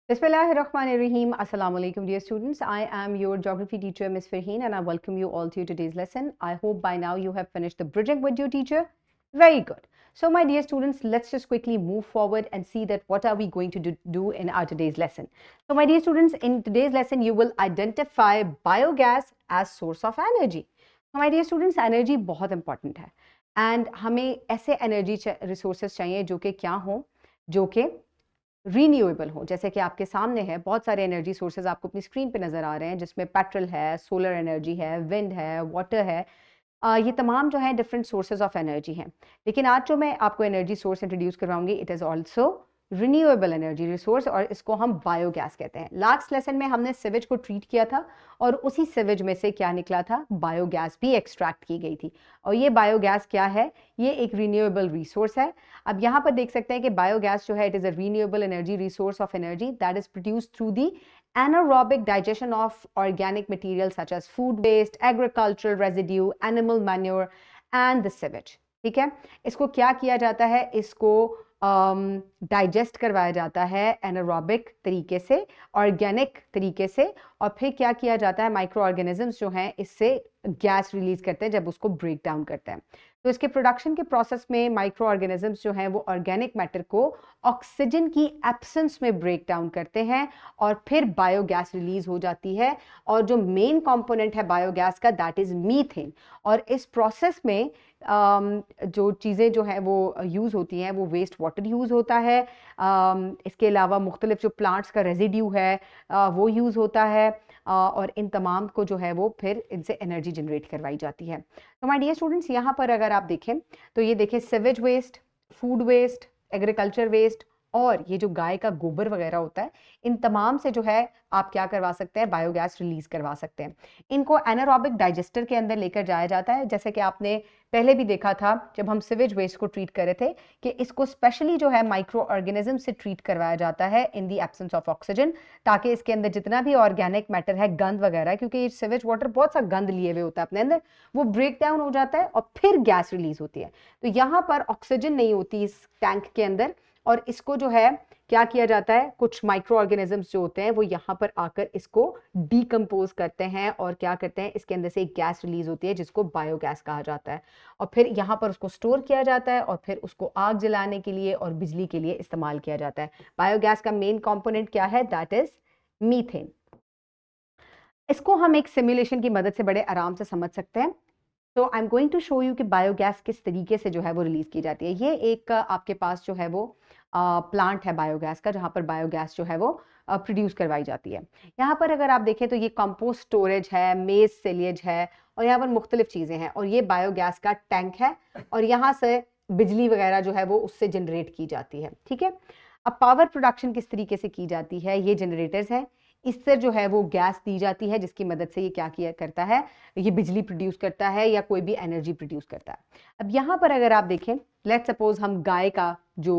Bismillahirrahmanirrahim. Assalamu alaikum, dear students. I am your geography teacher, Ms. Farheen, and I welcome you all to today's lesson. I hope by now you have finished the bridging with your teacher. Very good. So, my dear students, let's just quickly move forward and see that what are we going to do in our today's lesson. So, my dear students, in today's lesson, you will identify biogas as source of energy. So, my dear students, energy बहुत important है and हमें ऐसे energy resources चाहिए जो कि क्या हो, जो कि रीन्यूएबल हो। जैसे कि आपके सामने है, बहुत सारे एनर्जी सोर्सेज आपको अपनी स्क्रीन पे नज़र आ रहे हैं, जिसमें पेट्रोल है, सोलर एनर्जी है, विंड है, वाटर है। ये तमाम जो है डिफरेंट सोर्सेज ऑफ एनर्जी हैं। लेकिन आज जो मैं आपको एनर्जी सोर्स इंट्रोड्यूस करवाऊंगी, it is also renewable energy resource और इसको हम बायोगैस कहते हैं। लास्ट लेसन में हमने सिवेज को ट्रीट किया था और उसी सिवेज में से क्या निकला था, बायोगैस भी एक्सट्रैक्ट की गई थी। और ये बायोगैस क्या है, ये एक रिन्यूएबल रिसोर्स है। अब यहाँ पर देख सकते हैं कि बायोगैस जो है, it is a renewable energy resource of energy that is produced through the anaerobic digestion of organic materials such as food waste, agricultural residue, animal manure and the sewage. ठीक है, इसको क्या किया जाता है, इसको डाइजेस्ट करवाया जाता है एनारोबिक तरीके से, ऑर्गेनिक तरीके से, और फिर क्या किया जाता है, माइक्रो ऑर्गेनिजम्स जो हैं इससे गैस रिलीज करते हैं जब उसको ब्रेक डाउन करते हैं। तो इसके प्रोडक्शन के प्रोसेस में माइक्रो ऑर्गेनिजम्स जो हैं वो ऑर्गेनिक मैटर को ऑक्सीजन की एब्सेंस में ब्रेक डाउन करते हैं और फिर बायोगैस रिलीज हो जाती है। और जो मेन कंपोनेंट है बायोगैस का, दैट इज मीथेन। और इस प्रोसेस में जो चीज़ें जो हैं वो यूज़ होती हैं, वो वेस्ट वाटर यूज़ होता है। इसके अलावा मुख्तलिफ जो प्लांट्स का रेजिड्यू है वो यूज़ होता है और इन तमाम को जो है वो फिर इनसे एनर्जी जनरेट करवाई जाती है। तो माय डियर स्टूडेंट्स, यहाँ पर अगर आप देखें तो ये देखें, sewage waste, food waste, agriculture waste और ये जो गाय का गोबर वगैरह होता है, इन तमाम से जो है आप क्या करवा सकते हैं, बायोगैस रिलीज करवा सकते हैं। इनको एनारोबिक डाइजेस्टर के अंदर लेकर जाया जाता है, जैसे कि आपने पहले भी देखा था जब हम सिवेज वेस्ट को ट्रीट कर रहे थे कि इसको स्पेशली जो है माइक्रो ऑर्गेनिज्म से ट्रीट करवाया जाता है इन दी एब्सेंस ऑफ ऑक्सीजन, ताकि इसके अंदर जितना भी ऑर्गेनिक मैटर है, गंद वगैरह, क्योंकि ये सिवेज वाटर बहुत सा गंद लिए हुए होता है अपने अंदर, वो ब्रेक डाउन हो जाता है और फिर गैस रिलीज होती है। तो यहाँ पर ऑक्सीजन नहीं होती इस टैंक के अंदर और इसको जो है क्या किया जाता है, कुछ माइक्रो ऑर्गेनिजम्स जो होते हैं वो यहाँ पर आकर इसको डीकम्पोज करते हैं और क्या करते हैं, इसके अंदर से एक गैस रिलीज होती है जिसको बायोगैस कहा जाता है। और फिर यहाँ पर उसको स्टोर किया जाता है और फिर उसको आग जलाने के लिए और बिजली के लिए इस्तेमाल किया जाता है। बायोगैस का मेन कंपोनेंट क्या है, दैट इज मीथेन। इसको हम एक सिमुलेशन की मदद से बड़े आराम से समझ सकते हैं। तो I am going to show you कि बायोगैस किस तरीके से जो है वो रिलीज की जाती है। ये एक आपके पास जो है वो प्लांट है बायोगैस का, जहाँ पर बायोगैस जो है वो प्रोड्यूस करवाई जाती है। यहाँ पर अगर आप देखें तो ये कंपोस्ट स्टोरेज है, मेज सिलेज है और यहाँ पर मुख्तलिफ चीज़ें हैं और ये बायोगैस का टैंक है और यहाँ से बिजली वगैरह जो है वो उससे जनरेट की जाती है। ठीक है, अब पावर प्रोडक्शन किस तरीके से की जाती है, ये जनरेटर्स हैं, इससे जो है वो गैस दी जाती है जिसकी मदद से ये क्या किया करता है, ये बिजली प्रोड्यूस करता है या कोई भी एनर्जी प्रोड्यूस करता है। अब यहाँ पर अगर आप देखें, लेट्स सपोज हम गाय का जो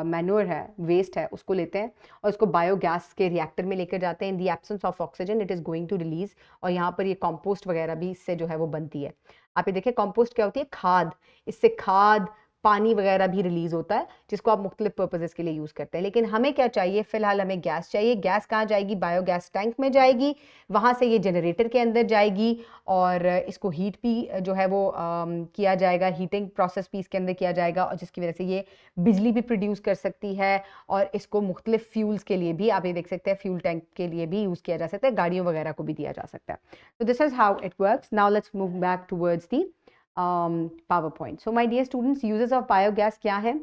मैन्योर है, वेस्ट है, उसको लेते हैं और इसको बायोगैस के रिएक्टर में लेकर जाते हैं। In the absence of oxygen it is going to release और यहाँ पर ये कंपोस्ट वगैरह भी इससे जो है वो बनती है। आप ये देखिए, कंपोस्ट क्या होती है, खाद। इससे खाद, पानी वगैरह भी रिलीज होता है जिसको आप मुख्तलिफ पर्पजेस के लिए यूज़ करते हैं। लेकिन हमें क्या चाहिए, फिलहाल हमें गैस चाहिए। गैस कहाँ जाएगी, बायोगैस टैंक में जाएगी, वहाँ से ये जनरेटर के अंदर जाएगी और इसको हीट भी जो है वो किया जाएगा, हीटिंग प्रोसेस भी इसके अंदर किया जाएगा और जिसकी वजह से ये बिजली भी प्रोड्यूस कर सकती है और इसको मुख्तलिफ फ्यूल्स के लिए भी, आप ये देख सकते हैं, फ्यूल टैंक के लिए भी यूज़ किया जा सकता है, गाड़ियों वगैरह को भी दिया जा सकता है। तो this is how it works. Now let's move back towards the power point. So my dear students, uses of biogas क्या है,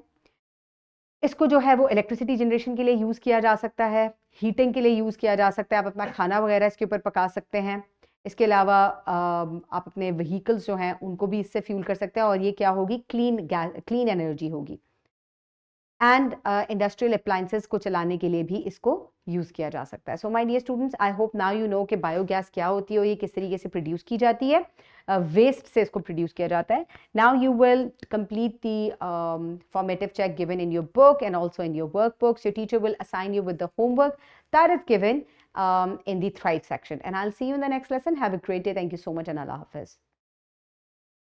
इसको जो है वो इलेक्ट्रिसिटी जनरेशन के लिए यूज़ किया जा सकता है, हीटिंग के लिए यूज़ किया जा सकता है, आप अपना खाना वगैरह इसके ऊपर पका सकते हैं। इसके अलावा आप अपने व्हीकल्स जो हैं उनको भी इससे फ्यूल कर सकते हैं और ये क्या होगी, क्लीन गैस, क्लीन एनर्जी होगी। एंड इंडस्ट्रियल अप्लायंसेस को चलाने के लिए भी इसको यूज़ किया जा सकता है। So my dear students, I hope now you know कि बायोगैस क्या होती है और ये किस तरीके से प्रोड्यूस की जाती है। वेस्ट से इसको प्रोड्यूस किया जाता है। Now you will complete the formative check given in your book and also in your work books. Your teacher will assign you with the homework that is given in the Thrive section. And I'll see you in the next lesson. Have a great day. Thank you so much and Allah Hafiz.